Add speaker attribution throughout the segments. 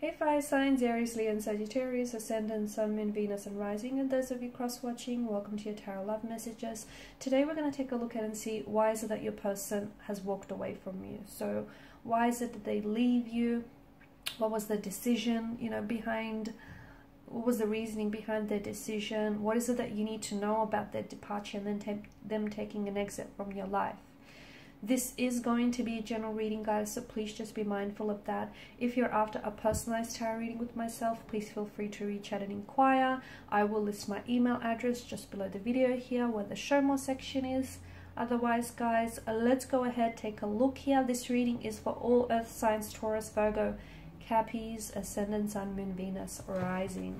Speaker 1: Hey fire signs, Aries, Leo and Sagittarius, Ascendant, Sun, Moon, Venus and Rising, and those of you cross-watching, welcome to your Tarot Love Messages. Today we're going to take a look at and see why is it that your person has walked away from you. So why is it that they leave you? What was the decision, behind, what was the reasoning behind their decision? What is it that you need to know about their departure and then them taking an exit from your life? This is going to be a general reading, guys, so please just be mindful of that. If you're after a personalized tarot reading with myself, please feel free to reach out and inquire. I will list my email address just below the video here where the show more section is. Otherwise, guys, let's go ahead, take a look here. This reading is for all earth signs, Taurus, Virgo, Capricorn, Ascendant, Sun, Moon, Venus, Rising.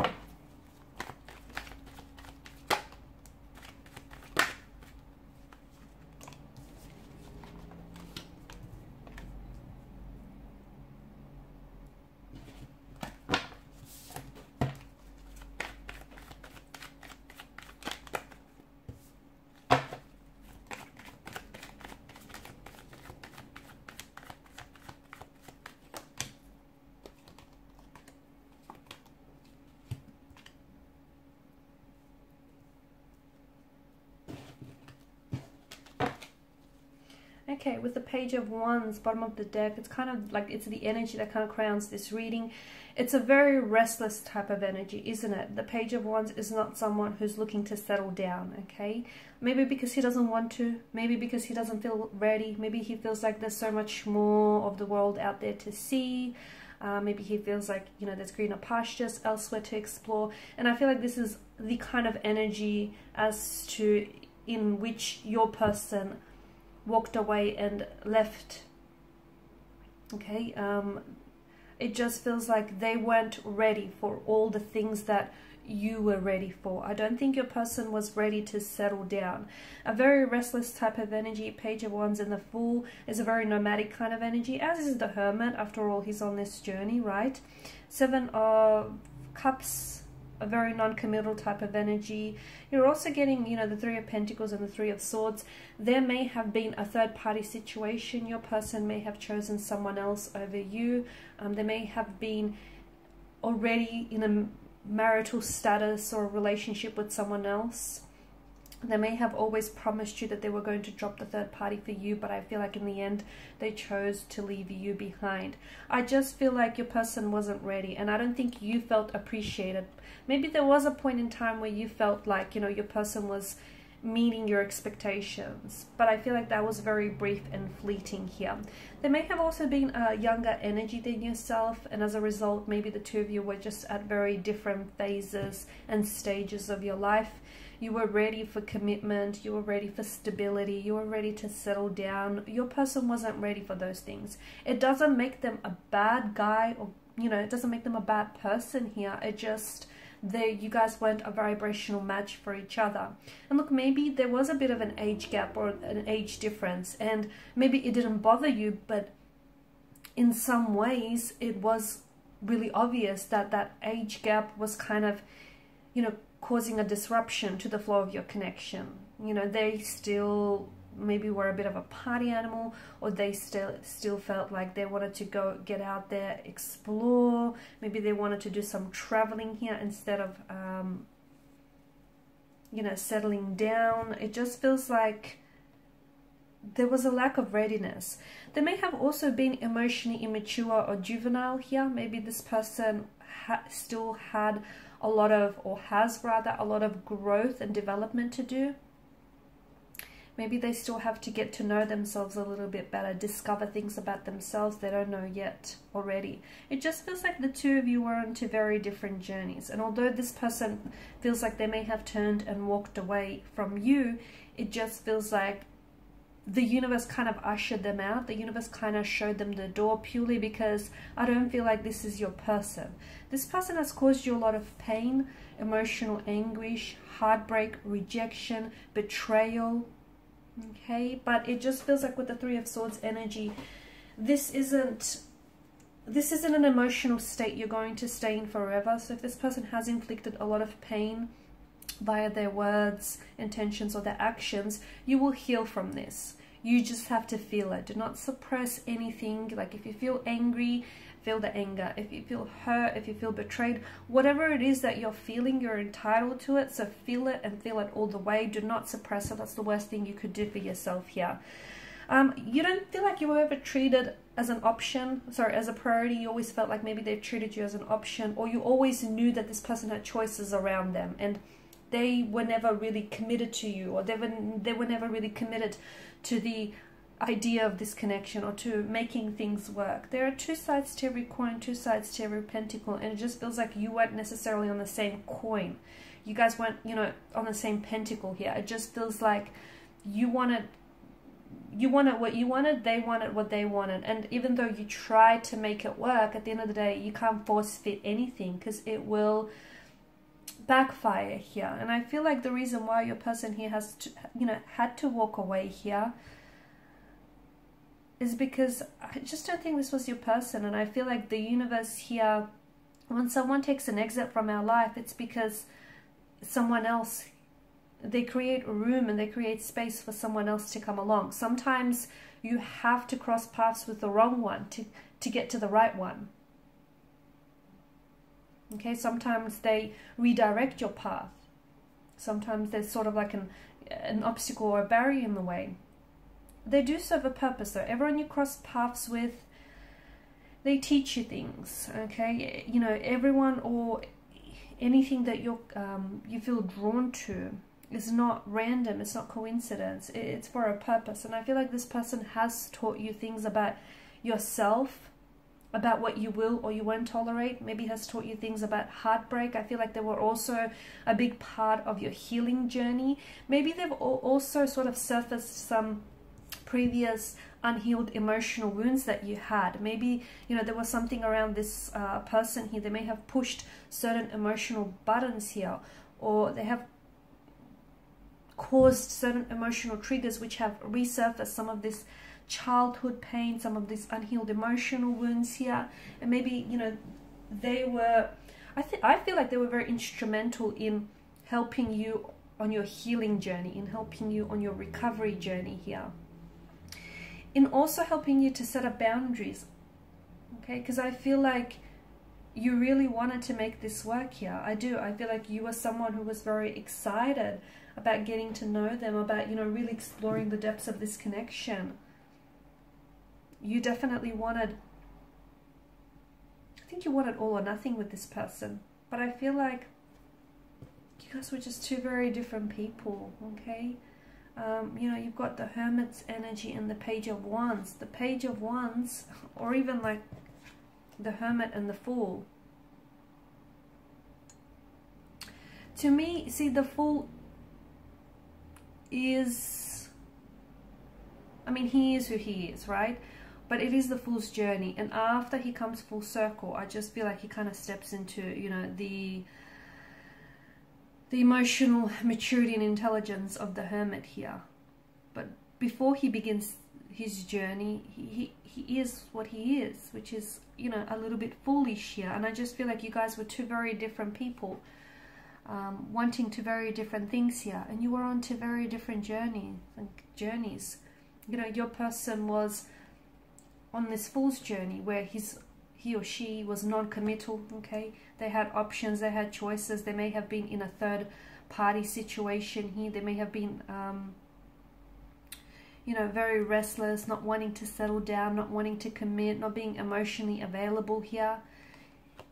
Speaker 1: Okay, with the Page of Wands, bottom of the deck, it's kind of like it's the energy that kind of crowns this reading. It's a very restless type of energy, isn't it? The Page of Wands is not someone who's looking to settle down, okay? Maybe because he doesn't want to, maybe because he doesn't feel ready, maybe he feels like there's so much more of the world out there to see. Maybe he feels like, there's greener pastures elsewhere to explore. And I feel like this is the kind of energy as to in which your person walked away and left. Okay, it just feels like they weren't ready for all the things that you were ready for. I don't think your person was ready to settle down. A very restless type of energy. Page of Wands in the Fool is a very nomadic kind of energy, as is the Hermit. After all, he's on this journey, right? Seven of Cups, a very non-committal type of energy. You're also getting, the Three of Pentacles and the Three of Swords. There may have been a third-party situation. Your person may have chosen someone else over you. They may have been already in a marital status or a relationship with someone else. They may have always promised you that they were going to drop the third party for you, but I feel like in the end they chose to leave you behind. I just feel like your person wasn't ready, and I don't think you felt appreciated. Maybe there was a point in time where you felt like, your person was meeting your expectations, but I feel like that was very brief and fleeting here. There may have also been a younger energy than yourself, and as a result, maybe the two of you were just at very different phases and stages of your life. You were ready for commitment, you were ready for stability, you were ready to settle down. Your person wasn't ready for those things. It doesn't make them a bad guy, or, it doesn't make them a bad person here. It just, you guys weren't a vibrational match for each other. And look, maybe there was a bit of an age gap or an age difference, and maybe it didn't bother you, but in some ways it was really obvious that that age gap was kind of, causing a disruption to the flow of your connection. They still maybe were a bit of a party animal, or they still felt like they wanted to go get out there, explore. Maybe they wanted to do some traveling here instead of settling down. It just feels like there was a lack of readiness. They may have also been emotionally immature or juvenile here. Maybe this person still had a lot of, or has rather, a lot of growth and development to do. Maybe they still have to get to know themselves a little bit better, discover things about themselves they don't know yet already. It just feels like the two of you were on two very different journeys. And although this person feels like they may have turned and walked away from you, it just feels like the universe kind of ushered them out. The universe kind of showed them the door, purely because I don't feel like this is your person. This person has caused you a lot of pain, emotional anguish, heartbreak, rejection, betrayal. Okay, but it just feels like with the Three of Swords energy, this isn't an emotional state you're going to stay in forever. So if this person has inflicted a lot of pain via their words, intentions, or their actions, you will heal from this. You just have to feel it. Do not suppress anything. Like if you feel angry, feel the anger, if you feel hurt, if you feel betrayed, whatever it is that you're feeling, you're entitled to it. So feel it and feel it all the way. Do not suppress it. That's the worst thing you could do for yourself here. You don't feel like you were ever treated as an option, sorry, as a priority. You always felt like maybe they've treated you as an option, or you always knew that this person had choices around them and they were never really committed to you, or they were never really committed to the idea of this connection or to making things work. There are two sides to every coin, two sides to every pentacle, and it just feels like you weren't necessarily on the same coin. You guys weren't, you know, on the same pentacle here. It just feels like you wanted what you wanted, they wanted what they wanted, and even though you try to make it work, at the end of the day you can't force fit anything, because it will backfire here. And I feel like the reason why your person here has to, you know, had to walk away here is because I just don't think this was your person. And I feel like the universe here, when someone takes an exit from our life, it's because someone else, they create room and they create space for someone else to come along. Sometimes you have to cross paths with the wrong one to get to the right one. Okay, sometimes they redirect your path. Sometimes there's sort of like an obstacle or a barrier in the way. They do serve a purpose though. Everyone you cross paths with, they teach you things, okay? You know, everyone or anything that you feel drawn to is not random, it's not coincidence, it's for a purpose. And I feel like this person has taught you things about yourself, about what you will or you won't tolerate. Maybe has taught you things about heartbreak. I feel like they were also a big part of your healing journey. Maybe they've also sort of surfaced some previous unhealed emotional wounds that you had. Maybe, you know, there was something around this person here. They may have pushed certain emotional buttons here, or they have caused certain emotional triggers which have resurfaced some of this childhood pain, some of these unhealed emotional wounds here. And maybe, you know, they were, I feel like they were very instrumental in helping you on your healing journey, in helping you on your recovery journey here, in also helping you to set up boundaries, okay? Because I feel like you really wanted to make this work here. I do. I feel like you were someone who was very excited about getting to know them, about, you know, really exploring the depths of this connection. You definitely wanted, I think you wanted all or nothing with this person, but I feel like you guys were just two very different people, okay? You know, you've got the Hermit's energy and the Page of Wands. The Page of Wands, or even like the Hermit and the Fool. To me, see, the Fool is, I mean, he is who he is, right? But it is the Fool's journey, and after he comes full circle, I just feel like he kind of steps into, you know, the emotional maturity and intelligence of the Hermit here. But before he begins his journey, he is what he is, which is, you know, a little bit foolish here. And I just feel like you guys were two very different people, wanting two very different things here, and you were on two very different journeys. You know, your person was on this Fool's journey where he or she was non-committal, okay? They had options, they had choices. They may have been in a third party situation here. They may have been, you know, very restless, not wanting to settle down, not wanting to commit, not being emotionally available here.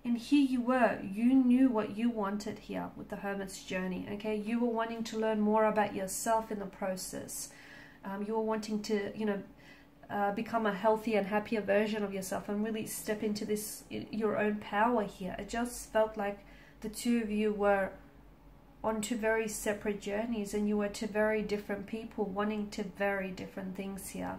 Speaker 1: And here you were, you knew what you wanted here with the Hermit's journey, okay? You were wanting to learn more about yourself in the process. You were wanting to, you know, become a healthier and happier version of yourself and really step into this, your own power here. It just felt like the two of you were on two very separate journeys, and you were two very different people wanting two very different things here.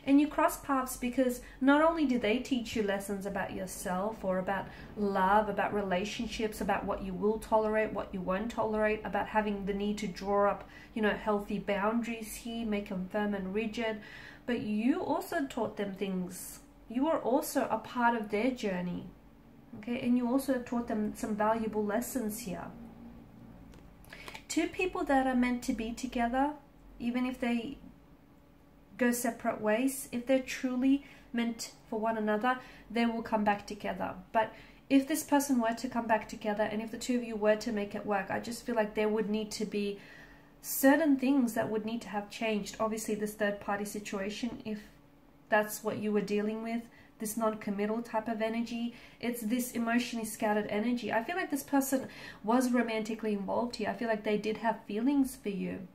Speaker 1: And you cross paths because not only do they teach you lessons about yourself or about love, about relationships, about what you will tolerate, what you won't tolerate, about having the need to draw up, you know, healthy boundaries here, make them firm and rigid, but you also taught them things. You were also a part of their journey, okay? And you also taught them some valuable lessons here. Two people that are meant to be together, even if they go separate ways, if they're truly meant for one another, they will come back together. But if this person were to come back together, and if the two of you were to make it work, I just feel like there would need to be certain things that would need to have changed. Obviously, this third party situation, if that's what you were dealing with, this non-committal type of energy, it's this emotionally scattered energy. I feel like this person was romantically involved here. I feel like they did have feelings for you,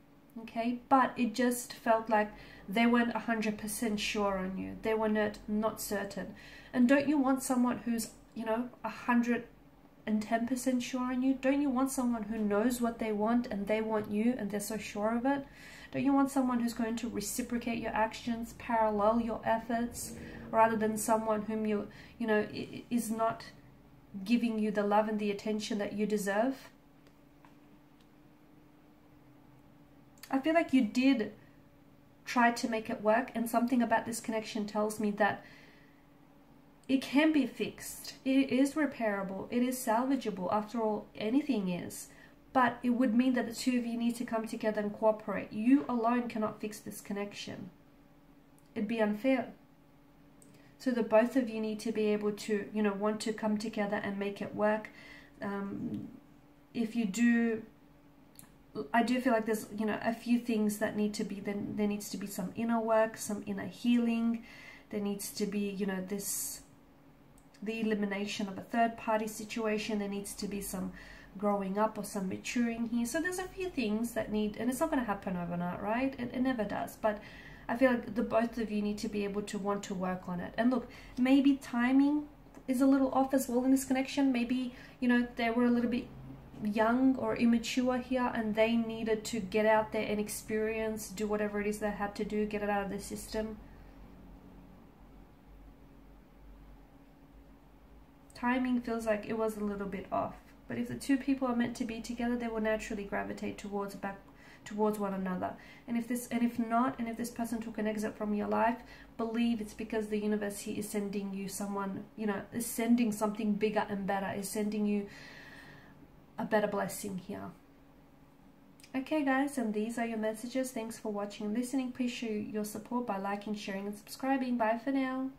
Speaker 1: okay? But it just felt like they weren't 100% sure on you. They were not certain. And don't you want someone who's, you know, 110% sure on you? Don't you want someone who knows what they want and they want you and they're so sure of it? Don't you want someone who's going to reciprocate your actions, parallel your efforts, rather than someone whom you know, is not giving you the love and the attention that you deserve? I feel like you did try to make it work, and something about this connection tells me that it can be fixed. It is repairable. It is salvageable. After all, anything is. But it would mean that the two of you need to come together and cooperate. You alone cannot fix this connection. It'd be unfair. So the both of you need to be able to, you know, want to come together and make it work. If you do, I do feel like there's, you know, a few things that need to be, then there needs to be some inner work, some inner healing. There needs to be, you know, the elimination of a third party situation. There needs to be some growing up or some maturing here. So there's a few things that need, and it's not going to happen overnight, right? It never does. But I feel like the both of you need to be able to want to work on it. And look, maybe timing is a little off as well in this connection. Maybe, you know, they were a little bit young or immature here, and they needed to get out there and experience, do whatever it is they had to do, get it out of the system. Timing feels like it was a little bit off. But if the two people are meant to be together, they will naturally gravitate towards one another. And if this person took an exit from your life, believe it's because the universe here is sending you someone, you know, is sending something bigger and better, is sending you a better blessing here. Okay guys, and these are your messages. Thanks for watching and listening. Please show your support by liking, sharing and subscribing. Bye for now.